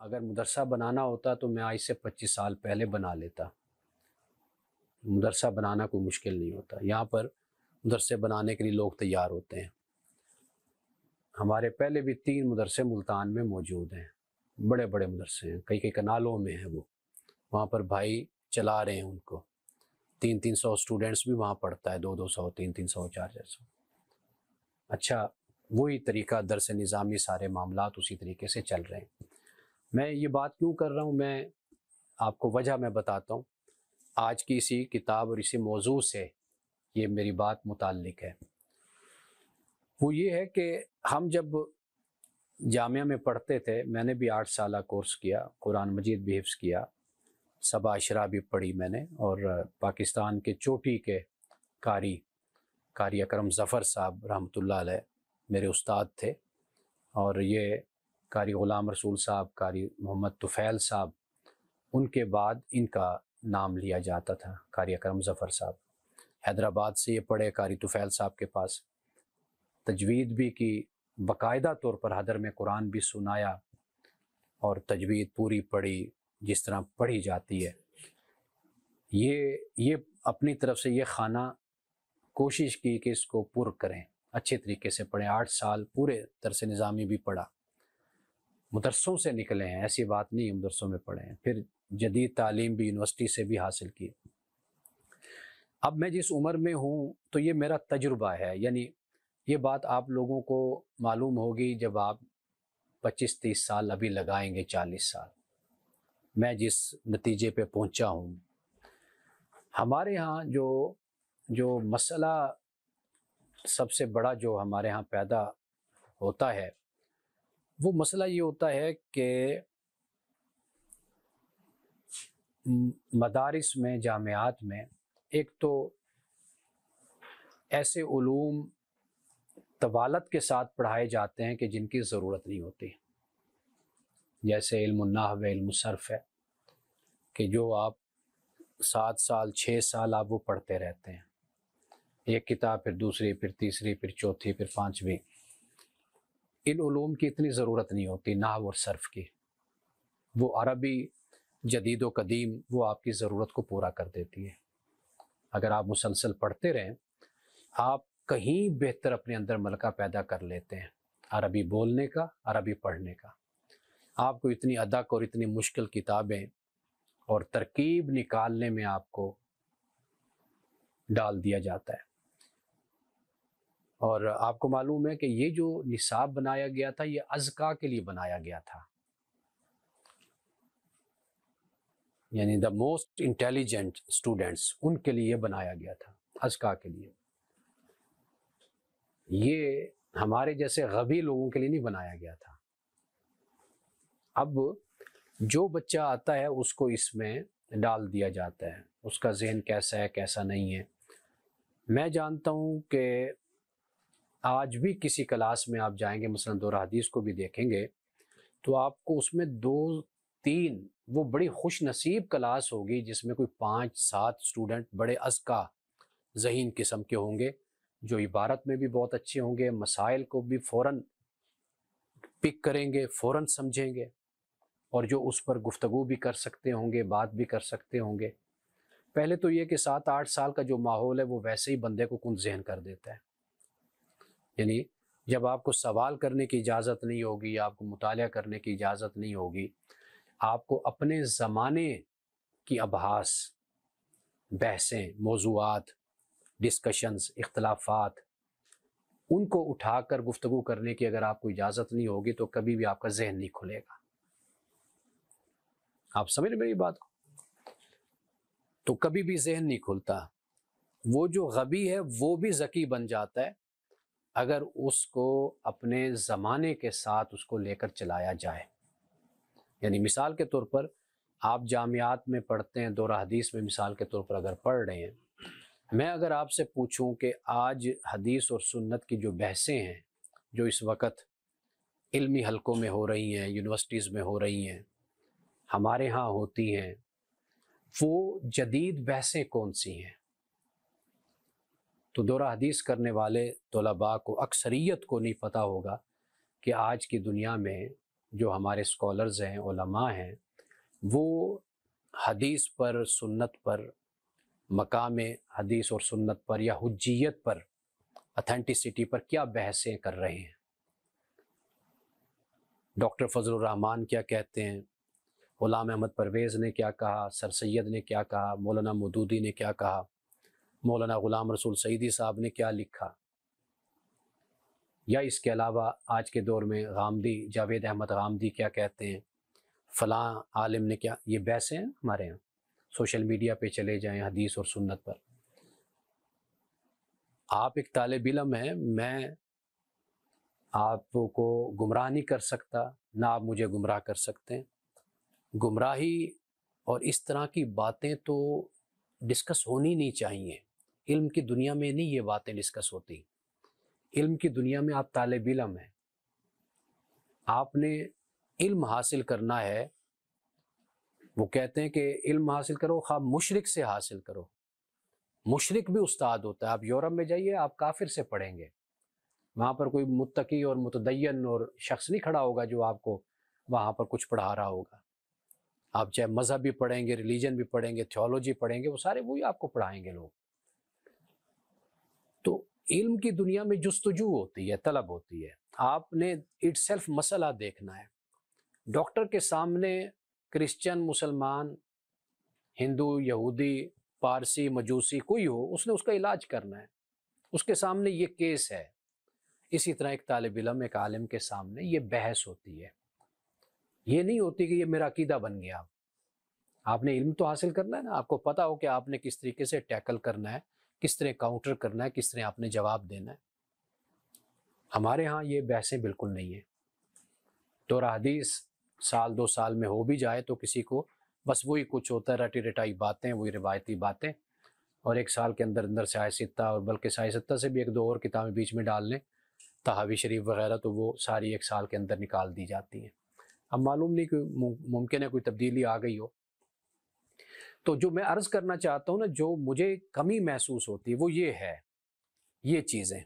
اگر مدرسہ بنانا ہوتا تو میں آج سے 25 سال پہلے بنا لیتا۔ مدرسہ بنانا کوئی مشکل نہیں ہوتا، یہاں پر مدرسے بنانے کے لیے لوگ تیار ہوتے ہیں۔ ہمارے پہلے بھی 3 مدرسے ملتان میں موجود ہیں، بڑے بڑے مدرسے ہیں، کئی کنالوں میں ہیں، وہ وہاں پر بھائی چلا رہے ہیں ان کو۔ 300 اسٹوڈنٹس بھی وہاں پڑھتا ہے، 200 300 400۔ اچھا، وہی طریقہ درس نظامی، سارے معاملات اسی طریقے سے چل رہے ہیں۔ میں یہ بات کیوں کر رہا ہوں، میں آپ کو وجہ میں بتاتا ہوں۔ آج کی اسی کتاب اور اسی موضوع سے یہ میری بات متعلق ہے۔ وہ یہ ہے کہ ہم جب جامعہ میں پڑھتے تھے، میں نے بھی 8 سالہ کورس کیا، قرآن مجید بھی حفظ کیا، سبا اشرا بھی پڑھی میں نے، اور پاکستان کے چوٹی کے قاری اکرم ظفر صاحب رحمۃ اللہ علیہ میرے استاد تھے، اور یہ قاری غلام رسول صاحب، قاری محمد طفیل صاحب، ان کے بعد ان کا نام لیا جاتا تھا، قاری اکرم ظفر صاحب۔ حیدرآباد سے یہ پڑھے قاری طفیل صاحب کے پاس، تجوید بھی کی، باقاعدہ طور پر حضر میں قرآن بھی سنایا، اور تجوید پوری پڑھی جس طرح پڑھی جاتی ہے۔ یہ اپنی طرف سے یہ خانہ کوشش کی کہ اس کو پر کریں، اچھے طریقے سے پڑھیں۔ 8 سال پورے درس نظامی بھی پڑھا، مدرسوں سے نکلے ہیں، ایسی بات نہیں مدرسوں میں پڑھے ہیں، پھر جدید تعلیم بھی یونیورسٹی سے بھی حاصل کی۔ اب میں جس عمر میں ہوں تو یہ میرا تجربہ ہے، یعنی یہ بات آپ لوگوں کو معلوم ہوگی جب آپ 25-30 سال ابھی لگائیں گے، 40 سال، میں جس نتیجے پہ پہنچا ہوں۔ ہمارے ہاں جو مسئلہ سب سے بڑا جو ہمارے ہاں پیدا ہوتا ہے، وہ مسئلہ یہ ہوتا ہے کہ مدارس میں، جامعات میں، ایک تو ایسے علوم طوالت کے ساتھ پڑھائے جاتے ہیں کہ جن کی ضرورت نہیں ہوتی، جیسے علم النحو، علم الصرف ہے، کہ جو آپ 7 سال 6 سال آپ وہ پڑھتے رہتے ہیں، ایک کتاب، پھر دوسری، پھر تیسری، پھر چوتھی، پھر 5ویں۔ ان علوم کی اتنی ضرورت نہیں ہوتی، نحو اور صرف کی۔ وہ عربی جدید و قدیم وہ آپ کی ضرورت کو پورا کر دیتی ہے۔ اگر آپ مسلسل پڑھتے رہیں، آپ کہیں بہتر اپنے اندر ملکہ پیدا کر لیتے ہیں، عربی بولنے کا، عربی پڑھنے کا۔ آپ کو اتنی ادق اور اتنی مشکل کتابیں اور ترکیب نکالنے میں آپ کو ڈال دیا جاتا ہے۔ اور آپ کو معلوم ہے کہ یہ جو نصاب بنایا گیا تھا، یہ اذکیٰ کے لیے بنایا گیا تھا، یعنی دا موسٹ انٹیلیجنٹ اسٹوڈنٹس، ان کے لیے بنایا گیا تھا، اذکیٰ کے لیے۔ یہ ہمارے جیسے غبی لوگوں کے لیے نہیں بنایا گیا تھا۔ اب جو بچہ آتا ہے اس کو اس میں ڈال دیا جاتا ہے، اس کا ذہن کیسا ہے کیسا نہیں ہے۔ میں جانتا ہوں کہ آج بھی کسی کلاس میں آپ جائیں گے، مثلا دورہ حدیث کو بھی دیکھیں گے، تو آپ کو اس میں 2-3 وہ بڑی خوش نصیب کلاس ہوگی جس میں کوئی 5-7 اسٹوڈنٹ بڑے اذکیٰ ذہین قسم کے ہوں گے، جو عبارت میں بھی بہت اچھے ہوں گے، مسائل کو بھی فوراً پک کریں گے، فوراً سمجھیں گے، اور جو اس پر گفتگو بھی کر سکتے ہوں گے، بات بھی کر سکتے ہوں گے۔ پہلے تو یہ کہ 7-8 سال کا جو ماحول ہے وہ ویسے ہی بندے کو کن ذہن کر دیتا ہے، یعنی جب آپ کو سوال کرنے کی اجازت نہیں ہوگی، آپ کو مطالعہ کرنے کی اجازت نہیں ہوگی، آپ کو اپنے زمانے کی ابحاث، بحثیں، موضوعات، ڈسکشنز، اختلافات، ان کو اٹھا کر گفتگو کرنے کی اگر آپ کو اجازت نہیں ہوگی تو کبھی بھی آپ کا ذہن نہیں کھلے گا۔ آپ سمجھ رہے میری بات کو؟ تو کبھی بھی ذہن نہیں کھلتا۔ وہ جو غبی ہے وہ بھی ذکی بن جاتا ہے اگر اس کو اپنے زمانے کے ساتھ اس کو لے کر چلایا جائے۔ یعنی مثال کے طور پر آپ جامعات میں پڑھتے ہیں، دورہ حدیث میں مثال کے طور پر اگر پڑھ رہے ہیں، میں اگر آپ سے پوچھوں کہ آج حدیث اور سنت کی جو بحثیں ہیں جو اس وقت علمی حلقوں میں ہو رہی ہیں، یونیورسٹیز میں ہو رہی ہیں، ہمارے ہاں ہوتی ہیں، وہ جدید بحثیں کون سی ہیں؟ تو دورہ حدیث کرنے والے طلباء کو، اکثریت کو نہیں پتہ ہوگا کہ آج کی دنیا میں جو ہمارے اسکالرز ہیں، علماء ہیں، وہ حدیث پر، سنت پر، مقام حدیث اور سنت پر یا حجیت پر، اتھینٹسٹی پر کیا بحثیں کر رہے ہیں. ڈاکٹر فضل الرحمان کیا کہتے ہیں، غلام احمد پرویز نے کیا کہا، سر سید نے کیا کہا، مولانا مودودی نے کیا کہا، مولانا غلام رسول سعیدی صاحب نے کیا لکھا، یا اس کے علاوہ آج کے دور میں غامدی، جاوید احمد غامدی کیا کہتے ہیں، فلاں عالم نے کیا. یہ بحثیں ہیں ہمارے ہاں. سوشل میڈیا پہ چلے جائیں حدیث اور سنت پر. آپ ایک طالب علم ہیں، میں آپ کو گمراہ نہیں کر سکتا، نہ آپ مجھے گمراہ کر سکتے ہیں. گمراہی اور اس طرح کی باتیں تو ڈسکس ہونی نہیں چاہیے. علم کی دنیا میں نہیں یہ باتیں ڈسکس ہوتی. علم کی دنیا میں آپ طالب علم ہیں، آپ نے علم حاصل کرنا ہے. وہ کہتے ہیں کہ علم حاصل کرو، خواہ مشرک سے حاصل کرو. مشرک بھی استاد ہوتا ہے. آپ یورپ میں جائیے، آپ کافر سے پڑھیں گے، وہاں پر کوئی متقی اور متدین اور شخص نہیں کھڑا ہوگا جو آپ کو وہاں پر کچھ پڑھا رہا ہوگا. آپ چاہے مذہب بھی پڑھیں گے، ریلیجن بھی پڑھیں گے، تھیولوجی پڑھیں گے، وہ سارے وہی آپ کو پڑھائیں گے لوگ. تو علم کی دنیا میں جستجو ہوتی ہے، طلب ہوتی ہے. آپ نے اٹ سیلف مسئلہ دیکھنا ہے. ڈاکٹر کے سامنے کرسچن، مسلمان، ہندو، یہودی، پارسی، مجوسی کوئی ہو، اس نے اس کا علاج کرنا ہے. اس کے سامنے یہ کیس ہے. اسی طرح ایک طالب علم، ایک عالم کے سامنے یہ بحث ہوتی ہے. یہ نہیں ہوتی کہ یہ میرا عقیدہ بن گیا. آپ نے علم تو حاصل کرنا ہے نا، آپ کو پتا ہو کہ آپ نے کس طریقے سے ٹیکل کرنا ہے، کس طرح کاؤنٹر کرنا ہے، کس طرح آپ نے جواب دینا ہے. ہمارے ہاں یہ بحثیں بالکل نہیں ہیں. تو حدیث سال 2 سال میں ہو بھی جائے تو کسی کو بس وہی کچھ ہوتا ہے، رٹی رٹائی باتیں، وہی روایتی باتیں. اور 1 سال کے اندر اندر سیاہ ستہ، اور بلکہ سیاہ ستہ سے بھی 1-2 اور کتابیں بیچ میں ڈال لیں، تحاوی شریف وغیرہ، تو وہ ساری 1 سال کے اندر نکال دی جاتی ہیں. اب معلوم نہیں کہ ممکن ہے کوئی تبدیلی آ گئی ہو. تو جو میں عرض کرنا چاہتا ہوں نا، جو مجھے کمی محسوس ہوتی ہے وہ یہ ہے، یہ چیزیں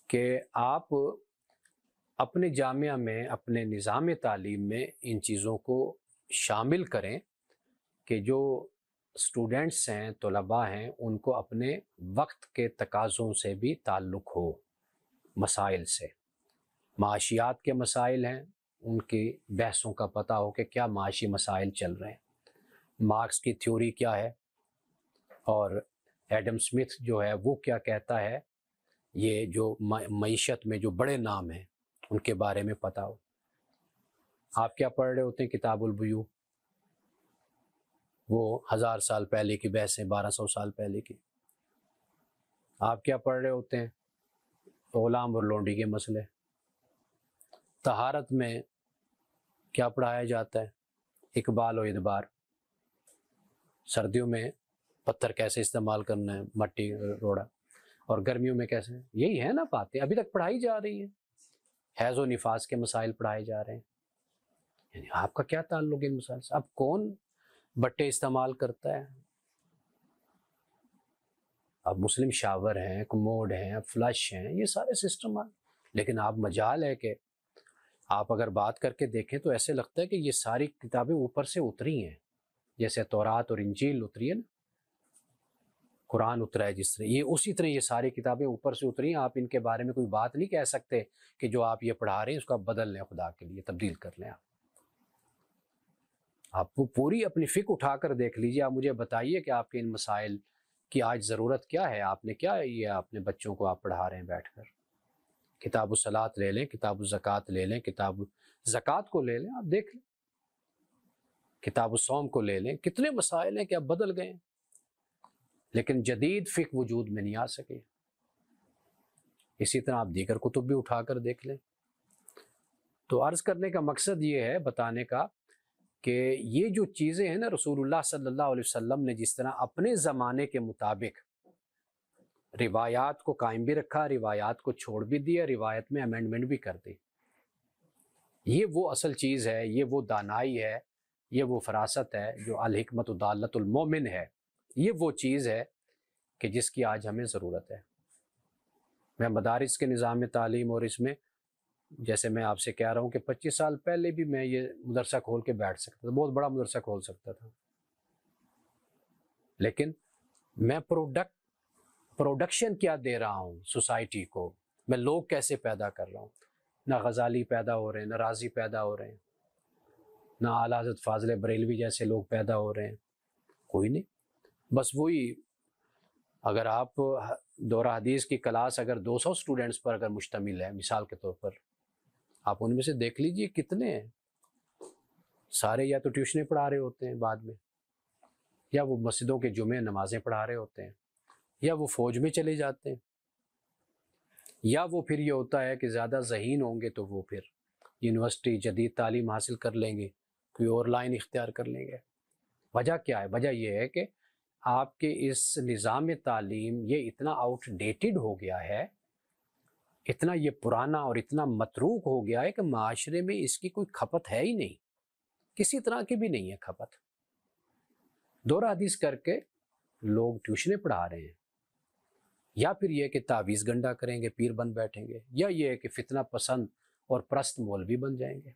کہ آپ اپنے جامعہ میں، اپنے نظام تعلیم میں ان چیزوں کو شامل کریں کہ جو اسٹوڈنٹس ہیں، طلباء ہیں، ان کو اپنے وقت کے تقاضوں سے بھی تعلق ہو. مسائل سے، معاشیات کے مسائل ہیں، ان کی بحثوں کا پتہ ہو کہ کیا معاشی مسائل چل رہے ہیں، مارکس کی تھیوری کیا ہے، اور ایڈم سمتھ جو ہے وہ کیا کہتا ہے. یہ جو معیشت میں جو بڑے نام ہیں ان کے بارے میں پتہ ہو. آپ کیا پڑھ رہے ہوتے ہیں؟ کتاب البیوع، وہ 1000 سال پہلے کی بحثیں، 1200 سال پہلے کی. آپ کیا پڑھ رہے ہوتے ہیں؟ غلام اور لونڈی کے مسئلے. طہارت میں کیا پڑھایا جاتا ہے؟ اقبال و ادبار. سردیوں میں پتھر کیسے استعمال کرنا ہے، مٹی، روڑا، اور گرمیوں میں کیسے. یہی ہے نا باتیں، ابھی تک پڑھائی جا رہی ہیں. حیض و نفاس کے مسائل پڑھائے جا رہے ہیں. یعنی آپ کا کیا تعلق ہے ان مسائل سے؟ اب کون بٹے استعمال کرتا ہے؟ اب مسلم شاور ہیں، کموڈ ہیں، فلش ہیں، یہ سارے سسٹم ہیں. لیکن آپ مجال ہے کہ آپ اگر بات کر کے دیکھیں تو ایسے لگتا ہے کہ یہ ساری کتابیں اوپر سے اتری ہیں، جیسے تورات اور انجیل اتری ہے نا، قرآن اترا ہے جس طرح، یہ اسی طرح یہ ساری کتابیں اوپر سے اتری ہیں. آپ ان کے بارے میں کوئی بات نہیں کہہ سکتے کہ جو آپ یہ پڑھا رہے ہیں اس کو آپ بدل لیں، خدا کے لیے تبدیل کر لیں. آپ وہ پوری اپنی فکر اٹھا کر دیکھ لیجیے. آپ مجھے بتائیے کہ آپ کے ان مسائل کی آج ضرورت کیا ہے. آپ نے کیا یہ اپنے بچوں کو آپ پڑھا رہے ہیں بیٹھ کر؟ کتاب الصلاۃ لے لیں، کتاب الزکوٰۃ لے لیں، کتاب زکوٰۃ کو لے لیں، آپ دیکھ لیں. کتاب الصوم کو لے لیں. کتنے مسائل ہیں کہ اب بدل گئے، لیکن جدید فقہ وجود میں نہیں آ سکے. اسی طرح آپ دیگر کتب بھی اٹھا کر دیکھ لیں. تو عرض کرنے کا مقصد یہ ہے، بتانے کا، کہ یہ جو چیزیں ہیں نا، رسول اللہ صلی اللہ علیہ وسلم نے جس طرح اپنے زمانے کے مطابق روایات کو قائم بھی رکھا، روایات کو چھوڑ بھی دیا، روایت میں امینڈمنٹ بھی کر دی. یہ وہ اصل چیز ہے، یہ وہ دانائی ہے، یہ وہ فراست ہے جو الحکمت دالۃ المومن ہے. یہ وہ چیز ہے کہ جس کی آج ہمیں ضرورت ہے. میں مدارس کے نظام تعلیم اور اس میں جیسے میں آپ سے کہہ رہا ہوں کہ 25 سال پہلے بھی میں یہ مدرسہ کھول کے بیٹھ سکتا تھا، بہت بڑا مدرسہ کھول سکتا تھا، لیکن میں پروڈکشن کیا دے رہا ہوں سوسائٹی کو، میں لوگ کیسے پیدا کر رہا ہوں. نہ غزالی پیدا ہو رہے ہیں، نہ رازی پیدا ہو رہے ہیں، نہ اعلیٰ حضرت فاضل بریلوی جیسے لوگ پیدا ہو رہے ہیں، کوئی نہیں. بس وہی، اگر آپ دورہ حدیث کی کلاس اگر 200 اسٹوڈنٹس پر اگر مشتمل ہے مثال کے طور پر، آپ ان میں سے دیکھ لیجئے کتنے ہیں، سارے یا تو ٹیوشنیں پڑھا رہے ہوتے ہیں بعد میں، یا وہ مسجدوں کے جمعے نمازیں پڑھا رہے ہوتے ہیں، یا وہ فوج میں چلے جاتے ہیں، یا وہ پھر یہ ہوتا ہے کہ زیادہ ذہین ہوں گے تو وہ پھر یونیورسٹی جدید تعلیم حاصل کر لیں گے، کوئی اور لائن اختیار کر لیں گے. وجہ کیا ہے؟ وجہ یہ ہے کہ آپ کے اس نظام تعلیم یہ اتنا آؤٹ ڈیٹڈ ہو گیا ہے، اتنا یہ پرانا اور اتنا متروک ہو گیا ہے کہ معاشرے میں اس کی کوئی کھپت ہے ہی نہیں، کسی طرح کی بھی نہیں ہے کھپت. دورہ حدیث کر کے لوگ ٹیوشنیں پڑھا رہے ہیں، یا پھر یہ کہ تعویذ گنڈا کریں گے، پیر بن بیٹھیں گے، یا یہ کہ فتنہ پسند اور پرست مولوی بن جائیں گے،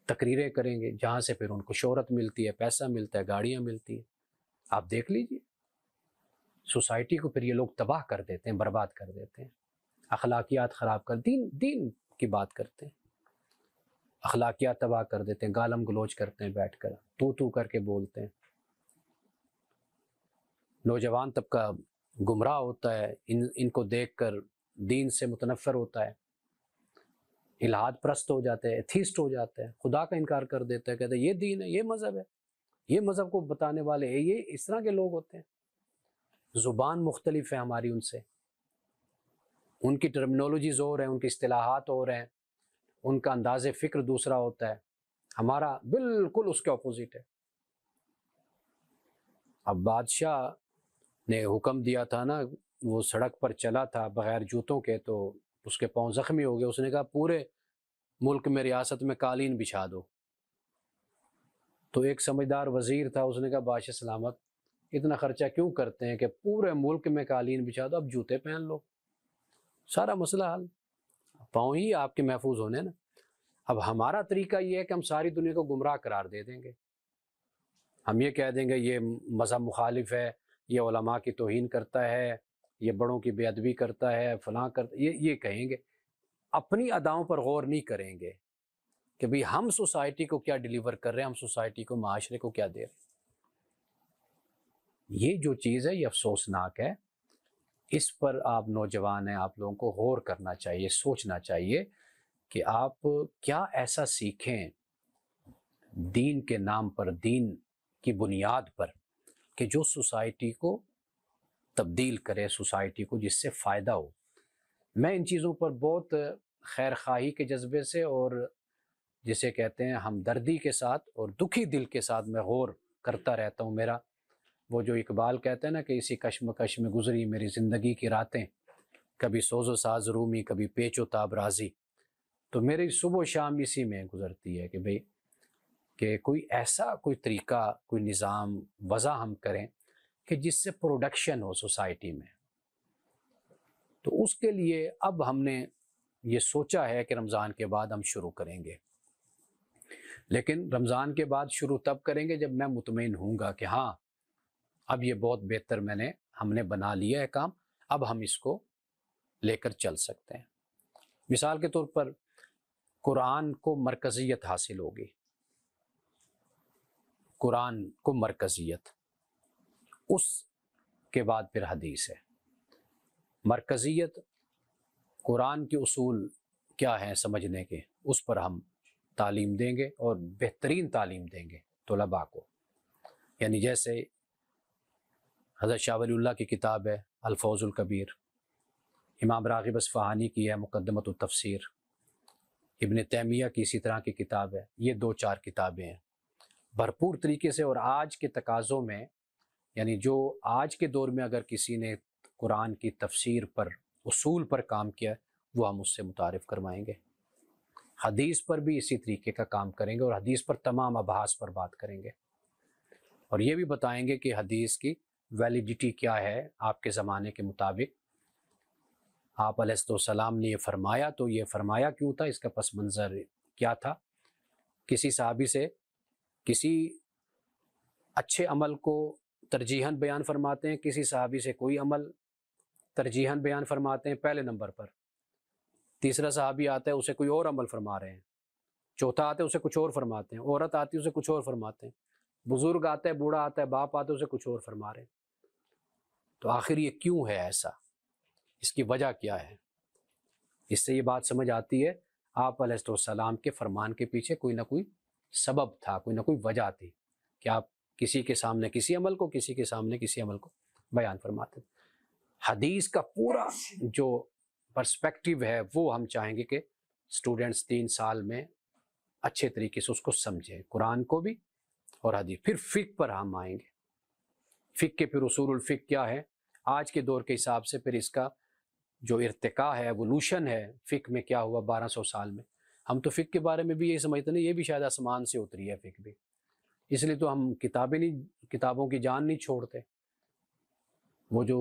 تقریریں کریں گے جہاں سے پھر ان کو شہرت ملتی ہے، پیسہ ملتا ہے، گاڑیاں ملتی ہیں. آپ دیکھ لیجئے سوسائٹی کو پھر یہ لوگ تباہ کر دیتے ہیں، برباد کر دیتے ہیں، اخلاقیات خراب کر، دین کی بات کرتے ہیں، اخلاقیات تباہ کر دیتے ہیں، گالم گلوچ کرتے ہیں، بیٹھ کر تو کر کے بولتے ہیں. نوجوان طبقہ گمراہ ہوتا ہے، ان کو دیکھ کر دین سے متنفر ہوتا ہے، الحاد پرست ہو جاتے ہیں، ایتھیسٹ ہو جاتے ہیں، خدا کا انکار کر دیتے ہیں، کہتے ہیں یہ دین ہے، یہ مذہب ہے، یہ مذہب کو بتانے والے ہیں، یہ اس طرح کے لوگ ہوتے ہیں. زبان مختلف ہے ہماری ان سے، ان کی ٹرمنالوجیز اور ہیں، ان کی اصطلاحات اور ہیں، ان کا انداز فکر دوسرا ہوتا ہے، ہمارا بالکل اس کے اپوزٹ ہے. اب بادشاہ نے حکم دیا تھا نا، وہ سڑک پر چلا تھا بغیر جوتوں کے تو اس کے پاؤں زخمی ہو گئے، اس نے کہا پورے ملک میں ریاست میں قالین بچھا دو. تو ایک سمجھدار وزیر تھا، اس نے کہا بادشاہ سلامت اتنا خرچہ کیوں کرتے ہیں کہ پورے ملک میں قالین بچھا دو، اب جوتے پہن لو، سارا مسئلہ حل، پاؤں ہی آپ کے محفوظ ہونے نا. اب ہمارا طریقہ یہ ہے کہ ہم ساری دنیا کو گمراہ قرار دے دیں گے، ہم یہ کہہ دیں گے یہ مذہب مخالف ہے، یہ علماء کی توہین کرتا ہے، یہ بڑوں کی بے ادبی کرتا ہے، فلاں کرتا، یہ کہیں گے، اپنی اداؤں پر غور نہیں کریں گے کہ بھئی ہم سوسائٹی کو کیا ڈیلیور کر رہے ہیں، ہم سوسائٹی کو، معاشرے کو کیا دے رہے ہیں. یہ جو چیز ہے یہ افسوسناک ہے، اس پر آپ نوجوان ہیں، آپ لوگوں کو غور کرنا چاہیے، سوچنا چاہیے کہ آپ کیا ایسا سیکھیں دین کے نام پر، دین کی بنیاد پر، کہ جو سوسائٹی کو تبدیل کرے، سوسائٹی کو جس سے فائدہ ہو. میں ان چیزوں پر بہت خیر خواہی کے جذبے سے اور جسے کہتے ہیں ہمدردی کے ساتھ اور دکھی دل کے ساتھ میں غور کرتا رہتا ہوں. میرا وہ جو اقبال کہتے ہیں نا کہ اسی کشمکش میں گزری میری زندگی کی راتیں، کبھی سوز و ساز رومی، کبھی پیچ و تاب رازی. تو میری صبح و شام اسی میں گزرتی ہے کہ بھئی کہ کوئی ایسا کوئی طریقہ، کوئی نظام وضع ہم کریں کہ جس سے پروڈکشن ہو سوسائٹی میں. تو اس کے لیے اب ہم نے یہ سوچا ہے کہ رمضان کے بعد ہم شروع کریں گے، لیکن رمضان کے بعد شروع تب کریں گے جب میں مطمئن ہوں گا کہ ہاں اب یہ بہت بہتر ہم نے بنا لیا ہے کام، اب ہم اس کو لے کر چل سکتے ہیں. مثال کے طور پر قرآن کو مرکزیت حاصل ہوگی، قرآن کو مرکزیت، اس کے بعد پھر حدیث ہے. مرکزیت، قرآن کے اصول کیا ہیں سمجھنے کے، اس پر ہم تعلیم دیں گے اور بہترین تعلیم دیں گے طلباء کو. یعنی جیسے حضرت شاہ ولی اللہ کی کتاب ہے الفوز الکبیر، امام راغب اصفہانی کی ہے مقدمۃ التفسیر، ابن تیمیہ کی اسی طرح کی کتاب ہے. یہ 2-4 کتابیں ہیں بھرپور طریقے سے. اور آج کے تقاضوں میں، یعنی جو آج کے دور میں اگر کسی نے قرآن کی تفسیر پر، اصول پر کام کیا، وہ ہم اس سے متعارف کروائیں گے. حدیث پر بھی اسی طریقے کا کام کریں گے اور حدیث پر تمام ابحاث پر بات کریں گے، اور یہ بھی بتائیں گے کہ حدیث کی ویلیڈیٹی کیا ہے آپ کے زمانے کے مطابق. آپ علیہ السلام نے یہ فرمایا تو یہ فرمایا کیوں تھا، اس کا پس منظر کیا تھا؟ کسی صحابی سے کسی اچھے عمل کو ترجیحاً بیان فرماتے ہیں، کسی صحابی سے کوئی عمل ترجیحاً بیان فرماتے ہیں پہلے نمبر پر، تیسرا صحابی آتا ہے اسے کوئی اور عمل فرما رہے ہیں، چوتھا آتا ہے اسے کچھ اور فرماتے ہیں، عورت آتی ہے اسے کچھ اور فرماتے ہیں، بزرگ آتا ہے، بوڑھا آتا ہے، باپ آتا ہے اسے کچھ اور فرما رہے ہیں۔ تو آخر یہ کیوں ہے ایسا؟ اس کی وجہ کیا ہے؟ اس سے یہ بات سمجھ آتی ہے آپ علیہ السلام کے فرمان کے پیچھے کوئی نہ کوئی سبب تھا، کوئی نہ کوئی وجہ تھی کہ آپ کسی کے سامنے کسی عمل کو، کسی کے سامنے کسی عمل کو بیان فرماتے ہیں۔ حدیث کا پورا جو پرسپیکٹیو ہے وہ ہم چاہیں گے کہ اسٹوڈنٹس 3 سال میں اچھے طریقے سے اس کو سمجھیں، قرآن کو بھی اور حدیث۔ پھر فقہ پر ہم آئیں گے، فقہ کے پھر اصول الفقہ کیا ہے آج کے دور کے حساب سے، پھر اس کا جو ارتقاء ہے، ایوولوشن ہے فقہ میں کیا ہوا 1200 سال میں۔ ہم تو فقہ کے بارے میں بھی یہ سمجھتے ہیں یہ بھی شاید آسمان سے اتری ہے فقہ بھی، اس لیے تو ہم کتابوں کی جان نہیں چھوڑتے۔ وہ جو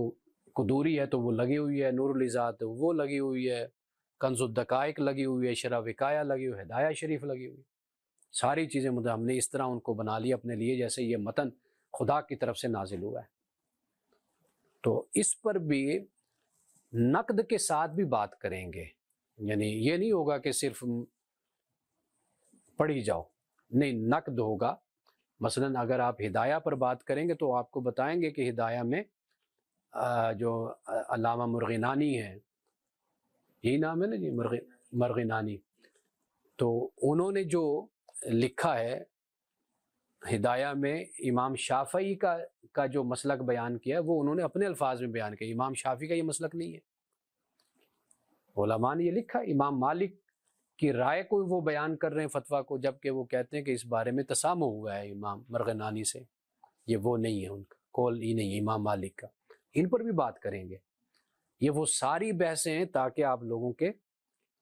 قدوری ہے تو وہ لگی ہوئی ہے، نور الذات وہ لگی ہوئی ہے، کنز الدقائق لگی ہوئی ہے، شرح وقایہ لگی ہوئی ہے، ہدایہ شریف لگی ہوئی ہے، ساری چیزیں ہم نے اس طرح ان کو بنا لی اپنے لیے جیسے یہ متن خدا کی طرف سے نازل ہوا ہے۔ تو اس پر بھی نقد کے ساتھ بھی بات کریں گے، یعنی یہ نہیں ہوگا کہ صرف پڑھی جاؤ، نہیں، نقد ہوگا۔ مثلا اگر آپ ہدایہ پر بات کریں گے تو آپ کو بتائیں گے کہ ہدایہ میں جو علامہ مرغینانی ہیں، یہی نام ہے نا جی، مرغینانی، تو انہوں نے جو لکھا ہے ہدایہ میں امام شافعی کا جو مسلک بیان کیا ہے وہ انہوں نے اپنے الفاظ میں بیان کیا، امام شافعی کا یہ مسلک نہیں ہے، علماء نے یہ لکھا۔ امام مالک کی رائے کو وہ بیان کر رہے ہیں فتویٰ کو، جبکہ وہ کہتے ہیں کہ اس بارے میں تسامح ہوا ہے امام مرغنانی سے، یہ وہ نہیں ہے، ان کا قول ہی نہیں ہے امام مالک کا۔ ان پر بھی بات کریں گے، یہ وہ ساری بحثیں ہیں تاکہ آپ لوگوں کے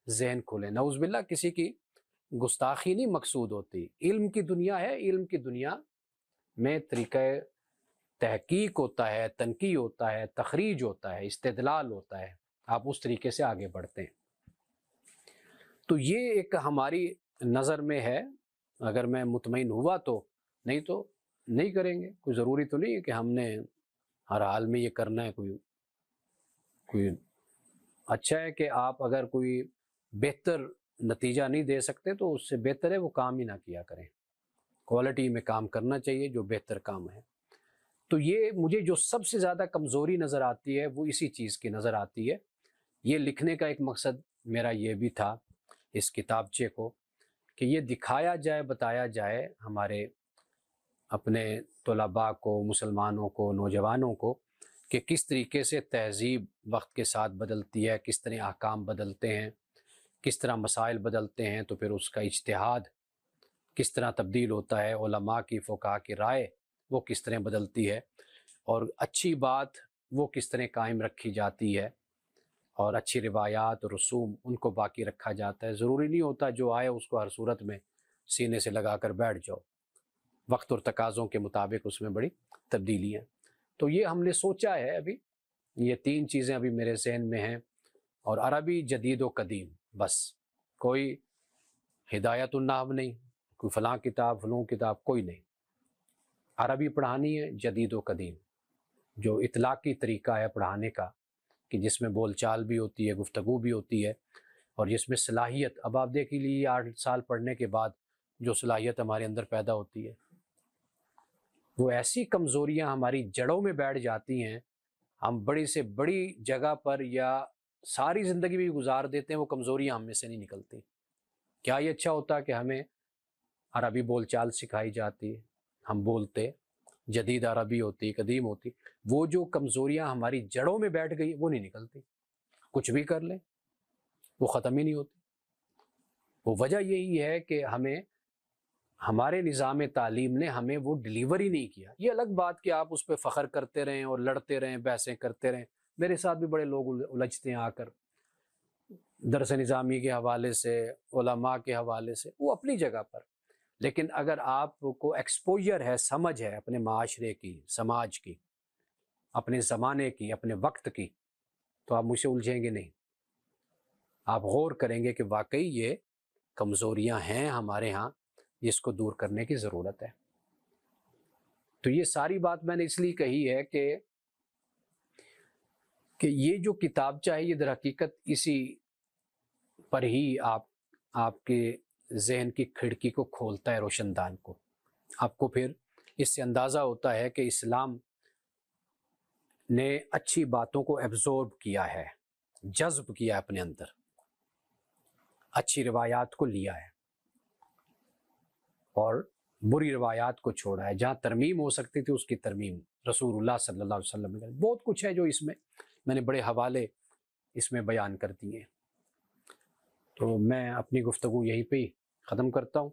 ذہن کھلیں۔ نعوذ باللہ کسی کی گستاخی نہیں مقصود ہوتی، علم کی دنیا ہے، علم کی دنیا میں طریقہ تحقیق ہوتا ہے، تنقیح ہوتا ہے، تخریج ہوتا ہے، استدلال ہوتا ہے، آپ اس طریقے سے آگے بڑھتے ہیں۔ تو یہ ایک ہماری نظر میں ہے، اگر میں مطمئن ہوا تو نہیں کریں گے، کوئی ضروری تو نہیں ہے کہ ہم نے ہر حال میں یہ کرنا ہے۔ کوئی اچھا ہے کہ آپ اگر کوئی بہتر نتیجہ نہیں دے سکتے تو اس سے بہتر ہے وہ کام ہی نہ کیا کریں، کوالٹی میں کام کرنا چاہیے جو بہتر کام ہے۔ تو یہ مجھے جو سب سے زیادہ کمزوری نظر آتی ہے وہ اسی چیز کی نظر آتی ہے۔ یہ لکھنے کا ایک مقصد میرا یہ بھی تھا اس کتابچے کو، کہ یہ دکھایا جائے، بتایا جائے ہمارے اپنے طلباء کو، مسلمانوں کو، نوجوانوں کو، کہ کس طریقے سے تہذیب وقت کے ساتھ بدلتی ہے، کس طرح احکام بدلتے ہیں، کس طرح مسائل بدلتے ہیں، تو پھر اس کا اجتہاد کس طرح تبدیل ہوتا ہے، علماء کی، فقہاء کی رائے وہ کس طرح بدلتی ہے، اور اچھی بات وہ کس طرح قائم رکھی جاتی ہے، اور اچھی روایات اور رسوم ان کو باقی رکھا جاتا ہے۔ ضروری نہیں ہوتا جو آئے اس کو ہر صورت میں سینے سے لگا کر بیٹھ جاؤ، وقت اور تقاضوں کے مطابق اس میں بڑی تبدیلی ہیں۔ تو یہ ہم نے سوچا ہے، ابھی یہ 3 چیزیں ابھی میرے ذہن میں ہیں، اور عربی جدید و قدیم، بس کوئی ہدایت النحو نہیں، کوئی فلاں کتاب فلوں کتاب، کوئی نہیں، عربی پڑھانی ہے جدید و قدیم، جو اطلاقی طریقہ ہے پڑھانے کا، کہ جس میں بول چال بھی ہوتی ہے، گفتگو بھی ہوتی ہے، اور جس میں صلاحیت، اب آپ دیکھ لیجیے 8 سال پڑھنے کے بعد جو صلاحیت ہمارے اندر پیدا ہوتی ہے، وہ ایسی کمزوریاں ہماری جڑوں میں بیٹھ جاتی ہیں، ہم بڑی سے بڑی جگہ پر یا ساری زندگی بھی گزار دیتے ہیں، وہ کمزوریاں ہم میں سے نہیں نکلتی۔ کیا یہ اچھا ہوتا کہ ہمیں عربی بول چال سکھائی جاتی، ہم بولتے، جدید عربی ہوتی، قدیم ہوتی، وہ جو کمزوریاں ہماری جڑوں میں بیٹھ گئی وہ نہیں نکلتی، کچھ بھی کر لیں وہ ختم ہی نہیں ہوتی۔ وہ وجہ یہی ہے کہ ہمارے نظام تعلیم نے ہمیں وہ ڈلیوری نہیں کیا۔ یہ الگ بات کہ آپ اس پہ فخر کرتے رہیں اور لڑتے رہیں، بحثیں کرتے رہیں، میرے ساتھ بھی بڑے لوگ الجھتے ہیں آ کر درس نظامی کے حوالے سے، علماء کے حوالے سے، وہ اپنی جگہ پر، لیکن اگر آپ کو ایکسپوجر ہے، سمجھ ہے اپنے معاشرے کی، سماج کی، اپنے زمانے کی، اپنے وقت کی، تو آپ مجھ سے الجھیں گے نہیں۔ آپ غور کریں گے کہ واقعی یہ کمزوریاں ہیں ہمارے ہاں، جس کو دور کرنے کی ضرورت ہے۔ تو یہ ساری بات میں نے اس لیے کہی ہے کہ یہ جو کتابچہ ہے یہ در حقیقت اسی پر ہی آپ کے ذہن کی کھڑکی کو کھولتا ہے، روشن دان کو۔ آپ کو پھر اس سے اندازہ ہوتا ہے کہ اسلام نے اچھی باتوں کو ایبزورب کیا ہے، جذب کیا اپنے اندر، اچھی روایات کو لیا ہے اور بری روایات کو چھوڑا ہے۔ جہاں ترمیم ہو سکتی تھی اس کی ترمیم رسول اللہ صلی اللہ علیہ وسلم نے، بہت کچھ ہے جو اس میں نے بڑے حوالے اس میں بیان کر دیے۔ تو میں اپنی گفتگو یہیں پہ ہی ختم کرتا ہوں۔